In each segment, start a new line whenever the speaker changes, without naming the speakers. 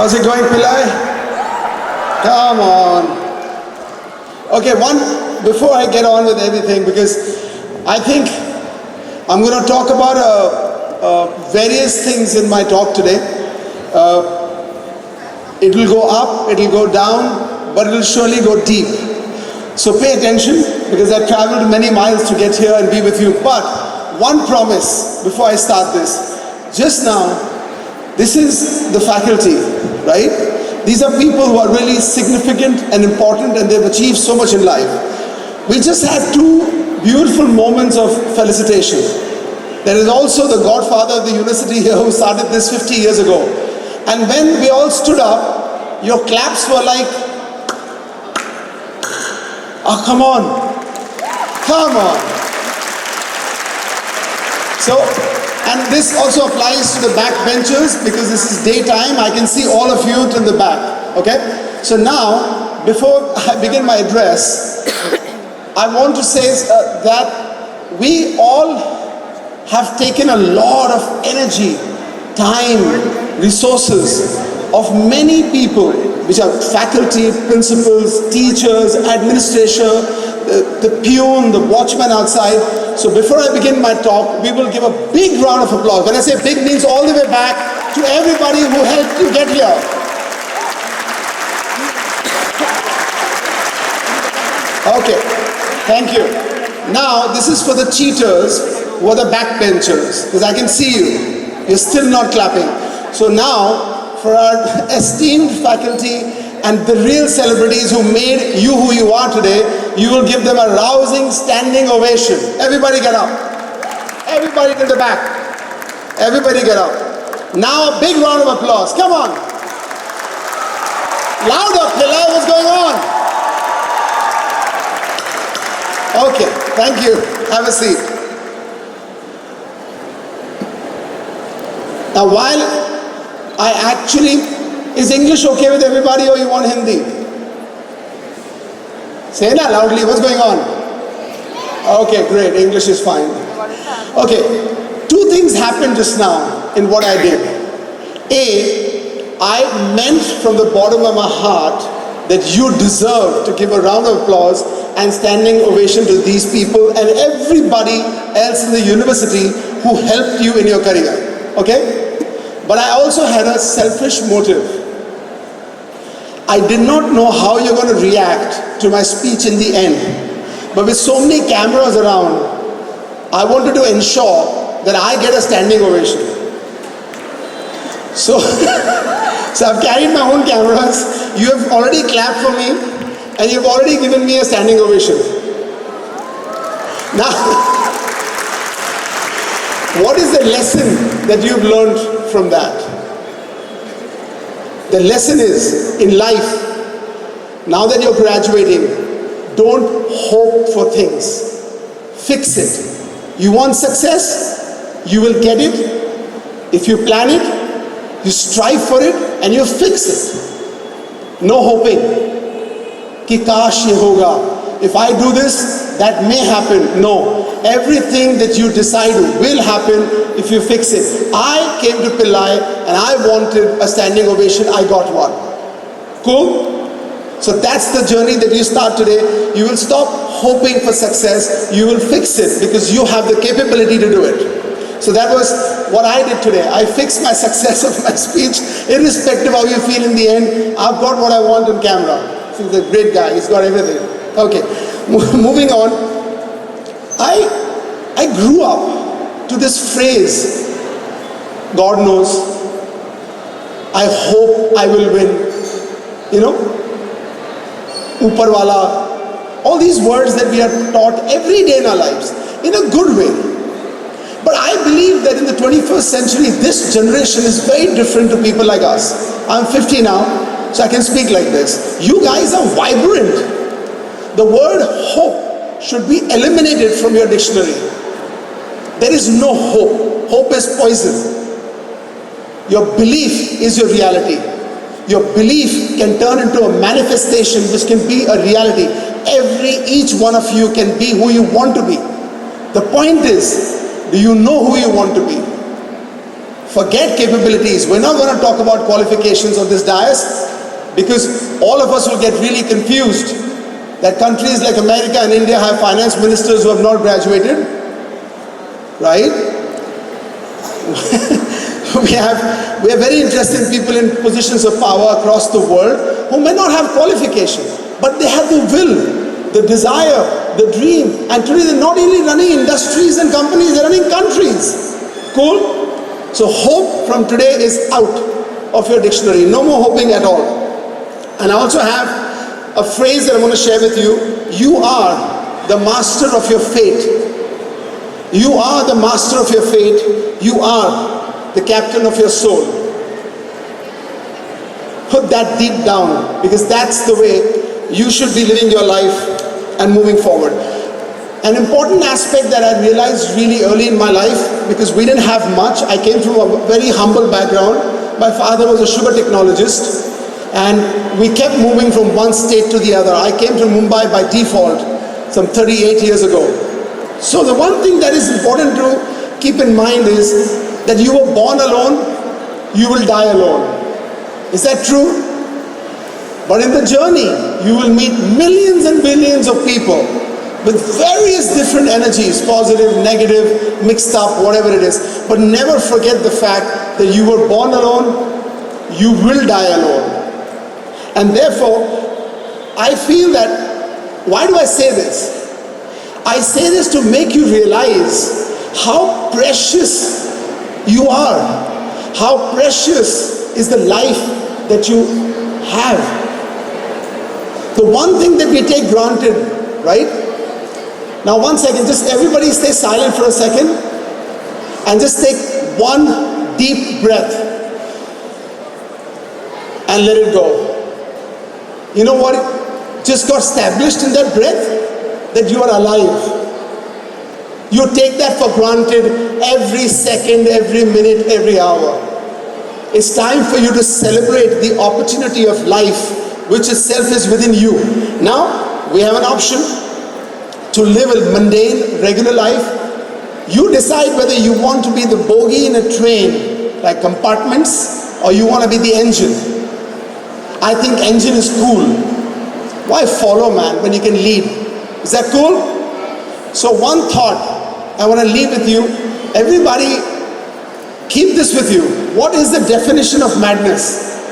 How's it going, Pillai? Come on. Okay, before I get on with everything, because I think I'm going to talk about various things in my talk today. It will go up, it will go down, but it will surely go deep. So pay attention, because I traveled many miles to get here and be with you. But one promise before I start this. Just now, this is the faculty, right? These are people who are really significant and important, and they've achieved so much in life. We just had two beautiful moments of felicitation. There is also the godfather of the university here who started this 50 years ago. And when we all stood up, your claps were like, oh, come on. Come on. So, and this also applies to the back benchers, because this is daytime. I can see all of you to the back. Okay? So now, before I begin my address, I want to say that we all have taken a lot of energy, time, resources of many people, which are faculty, principals, teachers, administration, the peon, the watchman outside. So before I begin my talk, we will give a big round of applause. When I say big, means all the way back to everybody who helped you get here. Okay, thank you. Now, this is for the cheaters who are the backbenchers, because I can see you. You're still not clapping. So now, for our esteemed faculty and the real celebrities who made you who you are today, you will give them a rousing standing ovation. Everybody get up. Everybody to the back. Everybody get up. Now a big round of applause. Come on. Louder, Pillai, what's going on? Okay, thank you. Have a seat. Now while I actually, is English okay with everybody, or you want Hindi? Say that loudly, what's going on? Okay, great, English is fine. Okay, two things happened just now in what I did. A, I meant from the bottom of my heart that you deserve to give a round of applause and standing ovation to these people and everybody else in the university who helped you in your career, okay? But I also had a selfish motive. I did not know how you're going to react to my speech in the end. But with so many cameras around, I wanted to ensure that I get a standing ovation. So, so I've carried my own cameras. You have already clapped for me, and you've already given me a standing ovation. Now, what is the lesson that you've learned from that? The lesson is, in life, now that you're graduating, don't hope for things. Fix it. You want success? You will get it. If you plan it, you strive for it, and you fix it. No hoping. Ki kaash ye hoga. If I do this, that may happen. No. Everything that you decide will happen if you fix it. I came to Pillai and I wanted a standing ovation. I got one. Cool? So that's the journey that you start today. You will stop hoping for success. You will fix it because you have the capability to do it. So that was what I did today. I fixed my success of my speech, irrespective of how you feel in the end. I've got what I want on camera. So he's a great guy. He's got everything. Okay, moving on. I grew up to this phrase, God knows, I hope I will win, you know, Upar wala, all these words that we are taught every day in our lives, in a good way. But I believe that in the 21st century, this generation is very different to people like us. I'm 50 now, so I can speak like this. You guys are vibrant. The word hope should be eliminated from your dictionary. There is no hope. Hope is poison. Your belief is your reality. Your belief can turn into a manifestation which can be a reality. Each one of you can be who you want to be. The point is, do you know who you want to be? Forget capabilities. We're not going to talk about qualifications on this dais, because all of us will get really confused that countries like America and India have finance ministers who have not graduated, right? we have very interesting people in positions of power across the world who may not have qualification, but they have the will, the desire, the dream, and today they're not only running industries and companies, they're running countries. Cool? So hope from today is out of your dictionary. No more hoping at all. And I also have a phrase that I want to share with you. You are the master of your fate. You are the master of your fate. You are the captain of your soul. Put that deep down, because that's the way you should be living your life and moving forward. An important aspect that I realized really early in my life, because we didn't have much. I came from a very humble background. My father was a sugar technologist, and we kept moving from one state to the other. I came to Mumbai by default some 38 years ago. So the one thing that is important to keep in mind is that you were born alone, you will die alone. Is that true? But in the journey, you will meet millions and billions of people with various different energies, positive, negative, mixed up, whatever it is. But never forget the fact that you were born alone, you will die alone. And therefore, I feel that, why do I say this? I say this to make you realize how precious you are, how precious is the life that you have. The one thing that we take granted, right? Now 1 second, just everybody stay silent for a second and just take one deep breath and let it go. You know what just got established in that breath? That you are alive. You take that for granted every second, every minute, every hour. It's time for you to celebrate the opportunity of life, which itself is within you. Now, we have an option to live a mundane, regular life. You decide whether you want to be the bogie in a train, like compartments, or you want to be the engine. I think engine is cool. Why follow, man, when you can lead? Is that cool? So one thought I want to leave with you. Everybody, keep this with you. What is the definition of madness?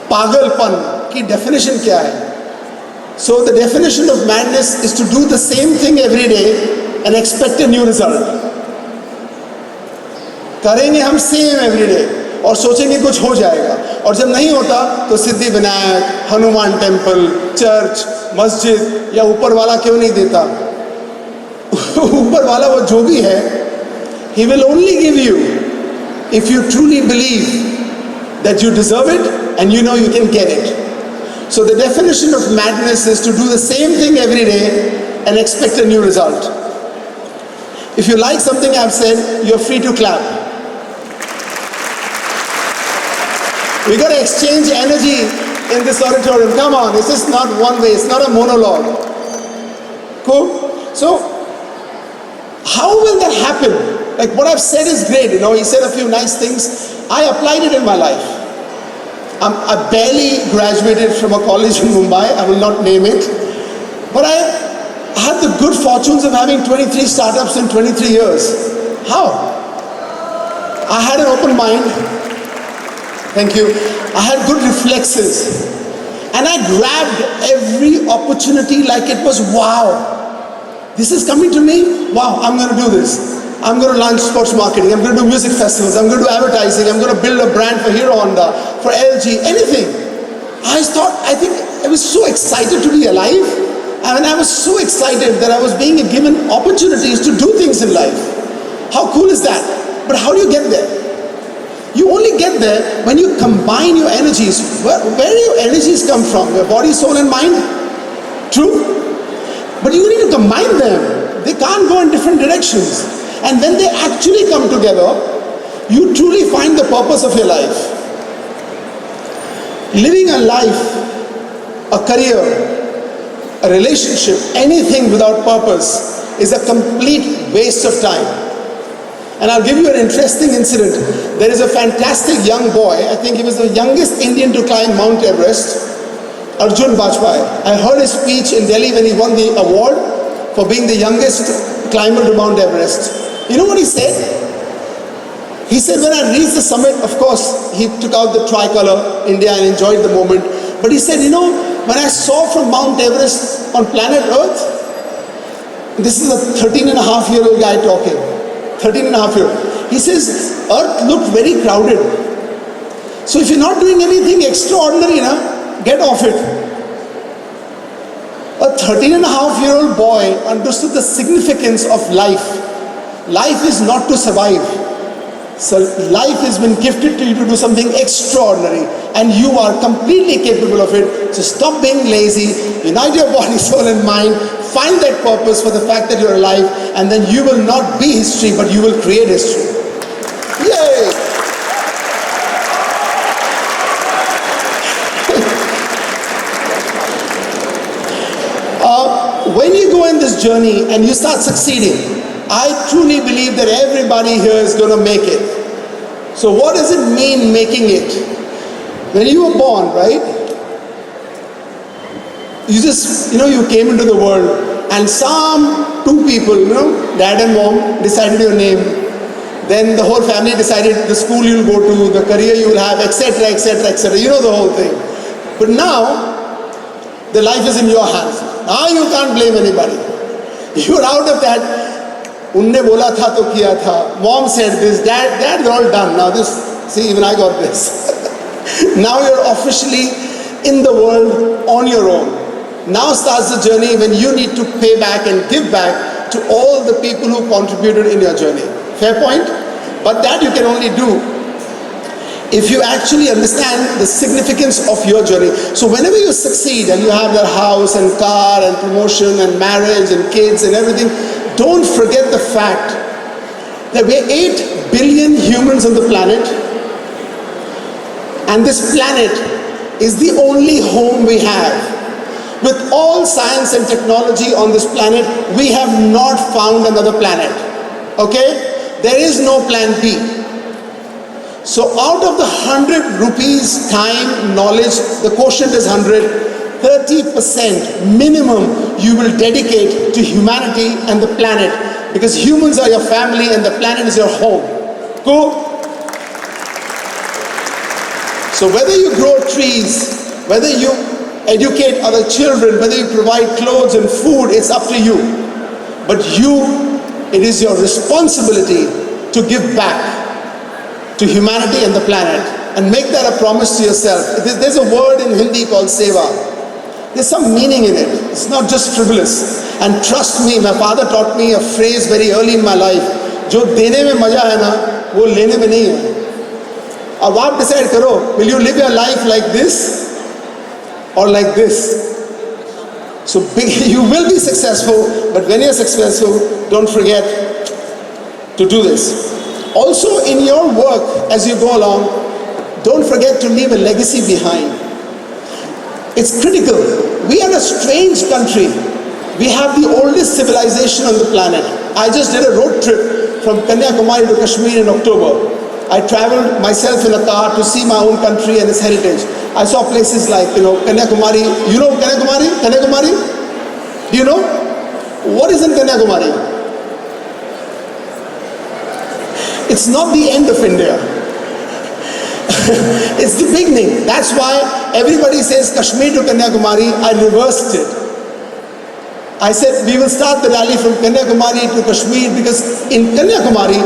Pagalpan ki definition kya hai? So the definition of madness is to do the same thing every day and expect a new result. करेंगे हम same every day और सोचेंगे कुछ हो जाएगा, और जब नहीं होता तो सिद्धि विनायक, हनुमान टेम्पल, चर्च, मस्जिद या ऊपर वाला क्यों नहीं देता? ऊपर वाला वो जो भी है, he will only give you if you truly believe that you deserve it and you know you can get it. So the definition of madness is to do the same thing every day and expect a new result. If you like something I've said, you're free to clap. We got to exchange energy in this auditorium. Come on, this is not one way, it's not a monologue. Cool? So, how will that happen? Like what I've said is great, you know, he said a few nice things. I applied it in my life. I barely graduated from a college in Mumbai, I will not name it. But I had the good fortunes of having 23 startups in 23 years. How? I had an open mind. Thank you. I had good reflexes. And I grabbed every opportunity like it was wow. This is coming to me? Wow, I'm going to do this. I'm going to launch sports marketing. I'm going to do music festivals. I'm going to do advertising. I'm going to build a brand for Hero Honda, for LG, anything. I think I was so excited to be alive. And I was so excited that I was being given opportunities to do things in life. How cool is that? But how do you get there? You only get there when you combine your energies. Where do your energies come from? Your body, soul and mind? True? But you need to combine them. They can't go in different directions. And when they actually come together, you truly find the purpose of your life. Living a life, a career, a relationship, anything without purpose is a complete waste of time. And I'll give you an interesting incident. There is a fantastic young boy, I think he was the youngest Indian to climb Mount Everest, Arjun Bajpai. I heard his speech in Delhi when he won the award for being the youngest climber to Mount Everest. You know what he said? He said, when I reached the summit, of course, he took out the tricolor, India, and enjoyed the moment. But he said, you know, when I saw from Mount Everest on planet Earth, this is a 13-and-a-half-year-old guy talking. 13-and-a-half-year-old. He says, Earth looked very crowded. So if you're not doing anything extraordinary, get off it. A 13-and-a-half-year-old boy understood the significance of life. Life is not to survive. So life has been gifted to you to do something extraordinary, and you are completely capable of it. So stop being lazy, unite your body, soul and mind, find that purpose for the fact that you're alive, and then you will not be history, but you will create history. Yay! When you go in this journey and you start succeeding, I truly believe that everybody here is going to make it. So what does it mean making it? When you were born, right? You just, you came into the world and some two people, dad and mom decided your name. Then the whole family decided the school you'll go to, the career you'll have, etc., etc., etc. You know the whole thing. But now, the life is in your hands. Now you can't blame anybody. You're out of that. Unne bola tha to kiya tha. Mom said this, dad, they're all done. Now this, see, even I got this. Now you're officially in the world on your own. Now starts the journey when you need to pay back and give back to all the people who contributed in your journey. Fair point? But that you can only do if you actually understand the significance of your journey. So whenever you succeed and you have that house and car and promotion and marriage and kids and everything, don't forget the fact that we're 8 billion humans on the planet, and this planet is the only home we have. With all science and technology on this planet, we have not found another planet. Okay? There is no plan B. So out of the 100 rupees time, knowledge, the quotient is 100, 30% minimum you will dedicate to humanity and the planet, because humans are your family and the planet is your home. Cool? So whether you grow trees, whether you educate other children, whether you provide clothes and food, it's up to you. But it is your responsibility to give back to humanity and the planet, and make that a promise to yourself. There's a word in Hindi called seva. There's some meaning in it. It's not just frivolous. And trust me, my father taught me a phrase very early in my life. जो देने में मजा है ना, वो लेने में नहीं है. अब आप decide करो, will you live your life like this or like this? So you will be successful, but when you're successful, don't forget to do this. Also in your work, as you go along, don't forget to leave a legacy behind. It's critical. We are a strange country. We have the oldest civilization on the planet. I just did a road trip from Kanyakumari to Kashmir in October. I traveled myself in a car to see my own country and its heritage. I saw places like, Kanyakumari. You know Kanyakumari? Kanyakumari? Do you know? What is in Kanyakumari? It's not the end of India. It's the beginning. That's why everybody says Kashmir to Kanyakumari. I reversed it. I said we will start the rally from Kanyakumari to Kashmir, because in Kanyakumari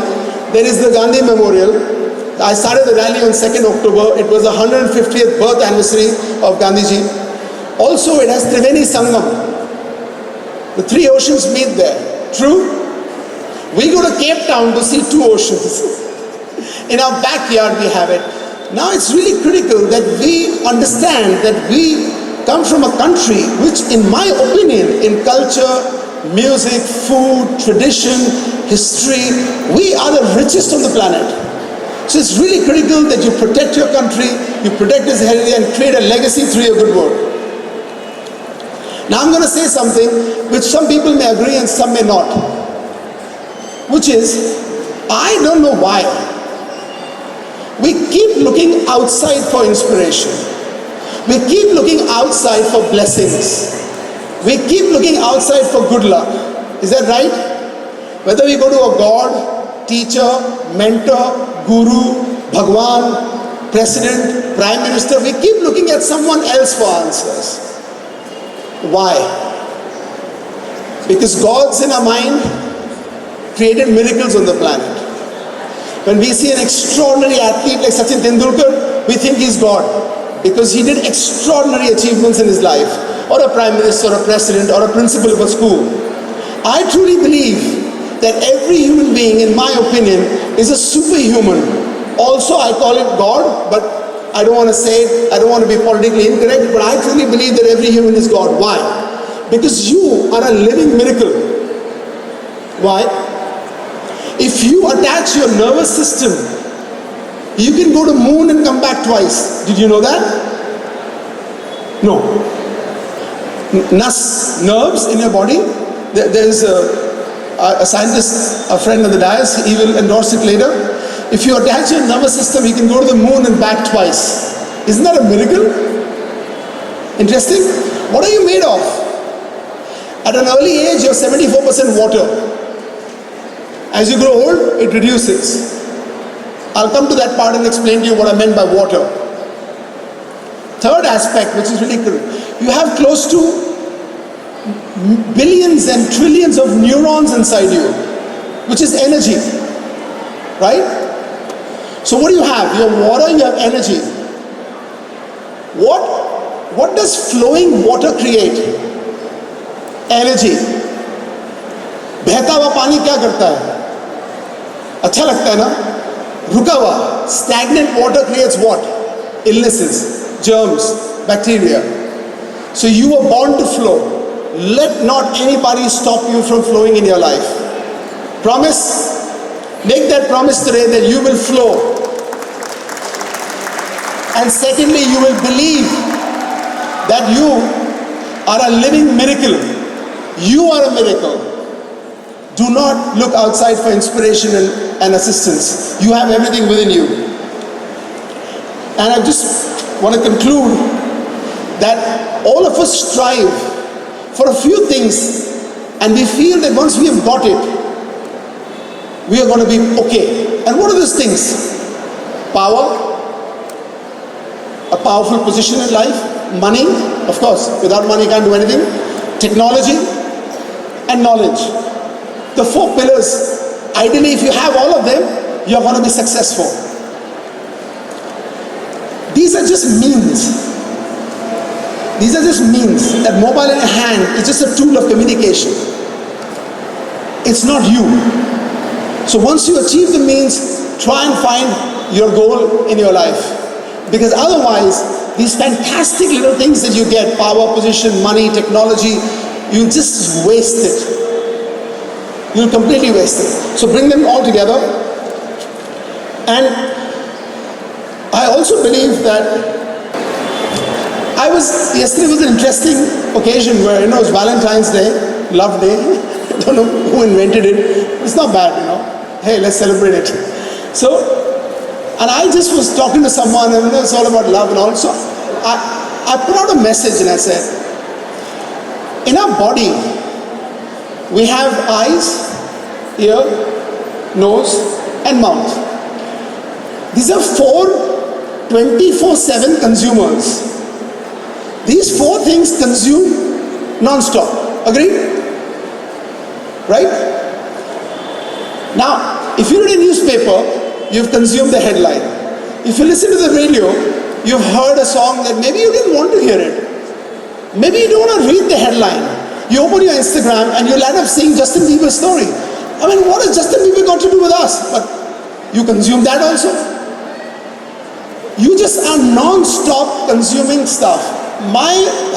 there is the Gandhi Memorial. I started the rally on 2nd October. It was the 150th birth anniversary of Gandhiji. Also it has Triveni Sangam. The three oceans meet there. True? We go to Cape Town to see two oceans. In our backyard we have it. Now it's really critical that we understand that we come from a country which, in my opinion, in culture, music, food, tradition, history, we are the richest on the planet. So it's really critical that you protect your country, you protect its heritage and create a legacy through your good work. Now I'm going to say something which some people may agree and some may not. Which is, I don't know why. We keep looking outside for inspiration. We keep looking outside for blessings. We keep looking outside for good luck. Is that right? Whether we go to a God, teacher, mentor, guru, Bhagwan, president, prime minister, we keep looking at someone else for answers. Why? Because gods in our mind created miracles on the planet. When we see an extraordinary athlete like Sachin Tendulkar, we think he's God because he did extraordinary achievements in his life, or a prime minister, or a president, or a principal of a school. I truly believe that every human being, in my opinion, is a superhuman. Also, I call it God, but I don't want to say it, I don't want to be politically incorrect, but I truly believe that every human is God. Why? Because you are a living miracle. Why? If you attach your nervous system, you can go to moon and come back twice. Did you know that? No. Nerves in your body. There's a scientist, a friend of the dais, he will endorse it later. If you attach your nervous system, you can go to the moon and back twice. Isn't that a miracle? Interesting. What are you made of? At an early age, you're 74% water. As you grow old, it reduces. I'll come to that part and explain to you what I meant by water. Third aspect, which is really cool. You have close to billions and trillions of neurons inside you, which is energy. Right? So what do you have? You have water, you have energy. What does flowing water create? Energy. बहता हुआ पानी क्या करता है? अच्छा लगता है ना? रुका हुआ, stagnant water creates what? Illnesses, germs, bacteria. So you were born to flow. Let not anybody stop you from flowing in your life. Promise? Make that promise today that you will flow. And secondly, you will believe that you are a living miracle. You are a miracle. Do not look outside for inspiration and assistance. You have everything within you. And I just want to conclude that all of us strive for a few things, and we feel that once we have got it, we are going to be okay. And what are those things? Power, a powerful position in life, money, of course, without money you can't do anything, technology, and knowledge. The four pillars. Ideally, if you have all of them, you're going to be successful. These are just means. These are just means. That mobile in your hand is just a tool of communication. It's not you. So once you achieve the means, try and find your goal in your life. Because otherwise, these fantastic little things that you get, power, position, money, technology, you just waste it. You'll completely waste it. So bring them all together. And I also believe that yesterday was an interesting occasion where, it was Valentine's Day, love day. I don't know who invented it. It's not bad, Hey, let's celebrate it. So, and I just was talking to someone, and it's all about love and all. So I put out a message and I said, in our body, we have eyes, ear, nose, and mouth. These are 4 24/7 consumers. These 4 things consume non-stop. Agree? Right? Now, if you read a newspaper, you've consumed the headline. If you listen to the radio, you've heard a song that maybe you didn't want to hear it. Maybe you don't want to read the headline. You open your Instagram and you'll end up seeing Justin Bieber's story. I mean, what has Justin Bieber got to do with us? But you consume that also. You just are non-stop consuming stuff. My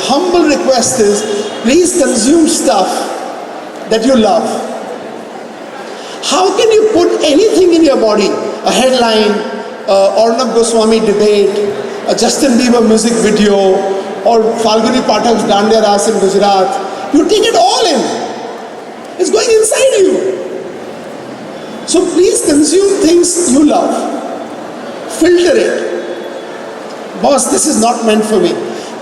humble request is, please consume stuff that you love. How can you put anything in your body, a headline, Arnab Goswami debate, a Justin Bieber music video, or Falguni Pathak's Dandiya Ras in Gujarat? You take it all in. It's going inside you. So please consume things you love. Filter it. Boss, this is not meant for me.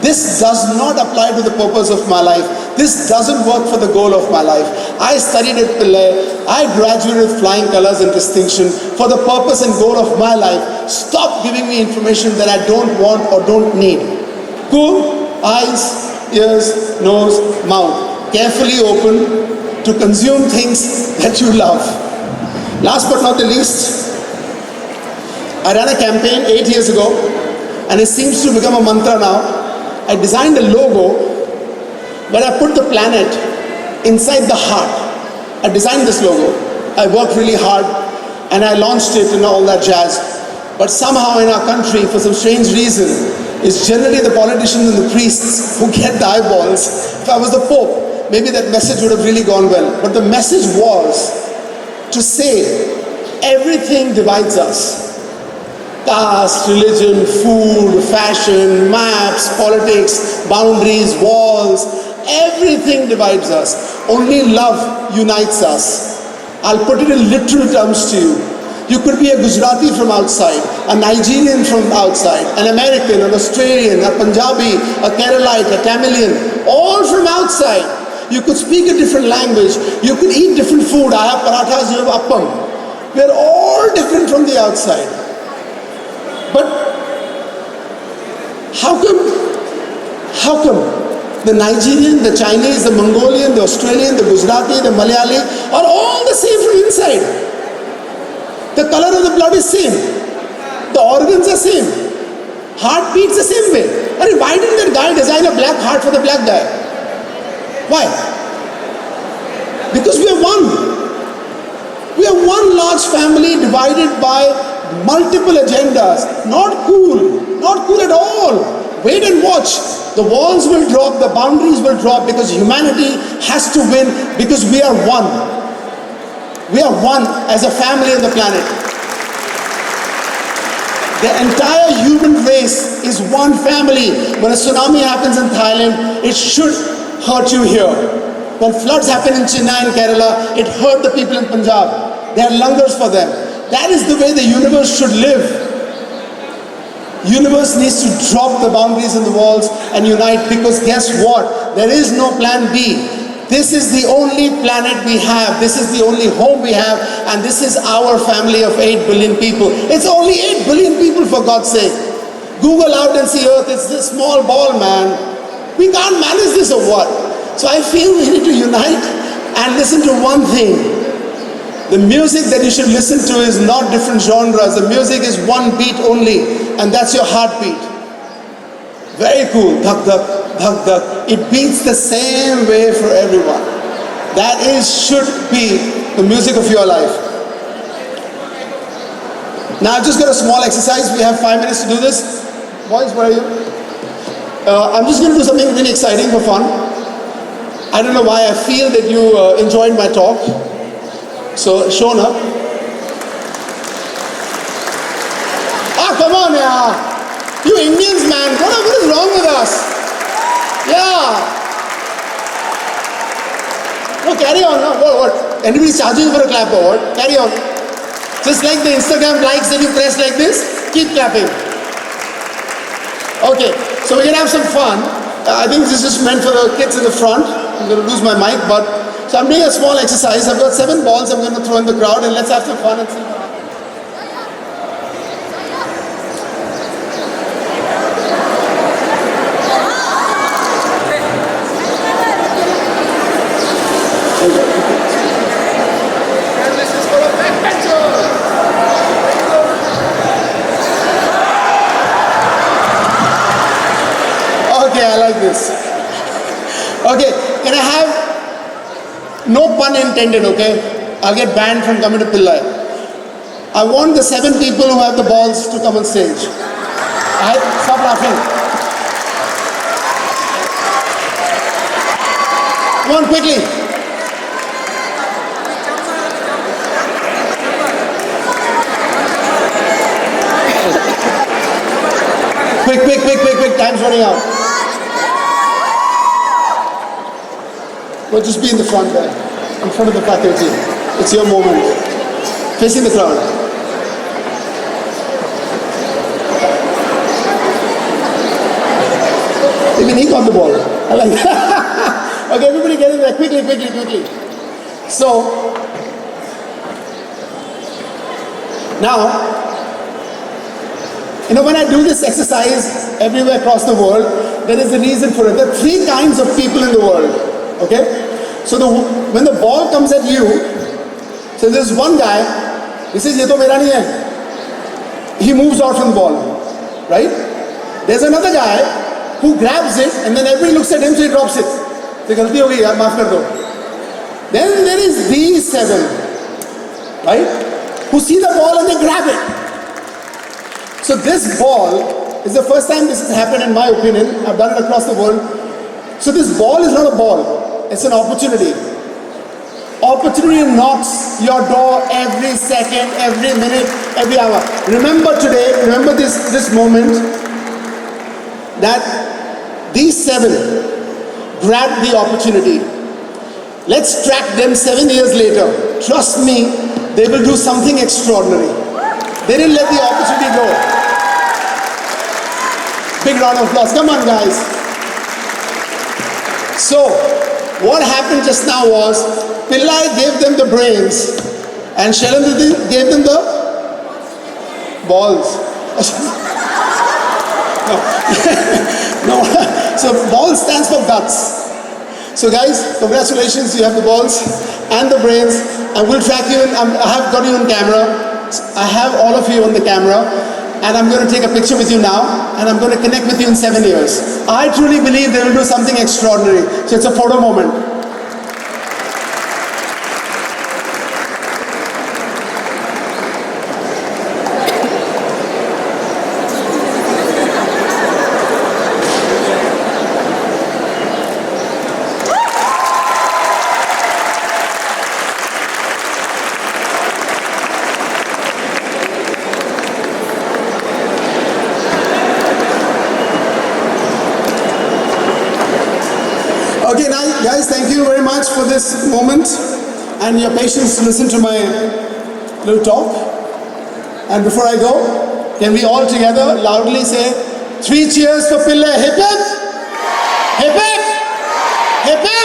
This does not apply to the purpose of my life. This doesn't work for the goal of my life. I studied at Pillai. I graduated with flying colors and distinction for the purpose and goal of my life. Stop giving me information that I don't want or don't need. Cool? Eyes, ears, nose, mouth. Carefully open to consume things that you love. Last but not the least, I ran a campaign 8 years ago, and it seems to become a mantra now. I designed a logo where I put the planet inside the heart. I designed this logo. I worked really hard and I launched it and all that jazz. But somehow in our country, for some strange reason, it's generally the politicians and the priests who get the eyeballs. If I was the Pope, maybe that message would have really gone well. But the message was to say everything divides us. Caste, religion, food, fashion, maps, politics, boundaries, walls, everything divides us. Only love unites us. I'll put it in literal terms to you. You could be a Gujarati from outside, a Nigerian from outside, an American, an Australian, a Punjabi, a Keralite, a Tamilian, all from outside. You could speak a different language. You could eat different food. I have parathas, you have appam. We're all different from the outside. But how come the Nigerian, the Chinese, the Mongolian, the Australian, the Gujarati, the Malayali are all the same from inside? The color of the blood is same. The organs are same. Heart beats the same way. And why didn't that guy design a black heart for the black guy? Why? Because we are one. We are one large family divided by multiple agendas. Not cool. Not cool at all. Wait and watch. The walls will drop, the boundaries will drop, because humanity has to win, because we are one. We are one as a family on the planet. The entire human race is one family. When a tsunami happens in Thailand, it should hurt you here. When floods happen in Chennai and Kerala, it hurt the people in Punjab. There are langars for them. That is the way the universe should live. Universe needs to drop the boundaries and the walls and unite, because guess what? There is no plan B. This is the only planet we have. This is the only home we have, and this is our family of 8 billion people. It's only 8 billion people, for God's sake. Google out and see Earth. It's this small ball, man. We can't manage this or what? So I feel we need to unite and listen to one thing. The music that you should listen to is not different genres. The music is one beat only, and that's your heartbeat. Very cool. Dhak, dhak, dhak, dhak. It beats the same way for everyone. That should be the music of your life. Now I've just got a small exercise. We have 5 minutes to do this. Boys, where are you? I'm just going to do something really exciting for fun. I don't know why I feel that you enjoyed my talk. So, Shona. Come on, yeah. You Indians, man. What is wrong with us? Yeah. No, carry on. No, what? Anybody's charging for a clap or what? Carry on. Just like the Instagram likes that you press like this, keep clapping. Okay, so we're going to have some fun. I think this is meant for the kids in the front. I'm going to lose my mic, but so I'm doing a small exercise. I've got 7 balls I'm going to throw in the crowd, and let's have some fun and see what happens. Okay, I like this. Okay, can I have, no pun intended, okay? I'll get banned from coming to Pillai. I want the 7 people who have the balls to come on stage. Stop laughing. Come on, quickly. Quick, time's running out. Well, just be in the front there, in front of the faculty. It's your moment. facing the crowd. Even he got the ball. I like that. Okay, everybody get in there quickly. So, now, when I do this exercise everywhere across the world, there is a reason for it. There are 3 kinds of people in the world. Okay? So when the ball comes at you, so there's one guy, he says, "Ye to mera nahi hai." He moves out from the ball. Right? There's another guy who grabs it and then everybody looks at him, so he drops it. So galti ho gayi yaar, maaf kar do. Then there is these 7, right? Who see the ball and they grab it. So this ball is the first time this has happened in my opinion. I've done it across the world. So this ball is not a ball. It's an opportunity. Opportunity knocks your door every second, every minute, every hour. Remember today, remember this moment that these 7 grabbed the opportunity. Let's track them 7 years later. Trust me, they will do something extraordinary. They didn't let the opportunity go. Big round of applause. Come on, guys. So, what happened just now was, Pillai gave them the brains and Shailendra gave them the balls. No. So, ball stands for guts. So guys, congratulations, you have the balls and the brains, and we'll track you, I have got you on camera. I have all of you on the camera, and I'm going to take a picture with you now, and I'm going to connect with you in 7 years. I truly believe they will do something extraordinary. So it's a photo moment. Okay, now guys, thank you very much for this moment and your patience to listen to my little talk. And before I go, can we all together loudly say 3 cheers for Pillai? Hip hip! Hip hip! Hip hip!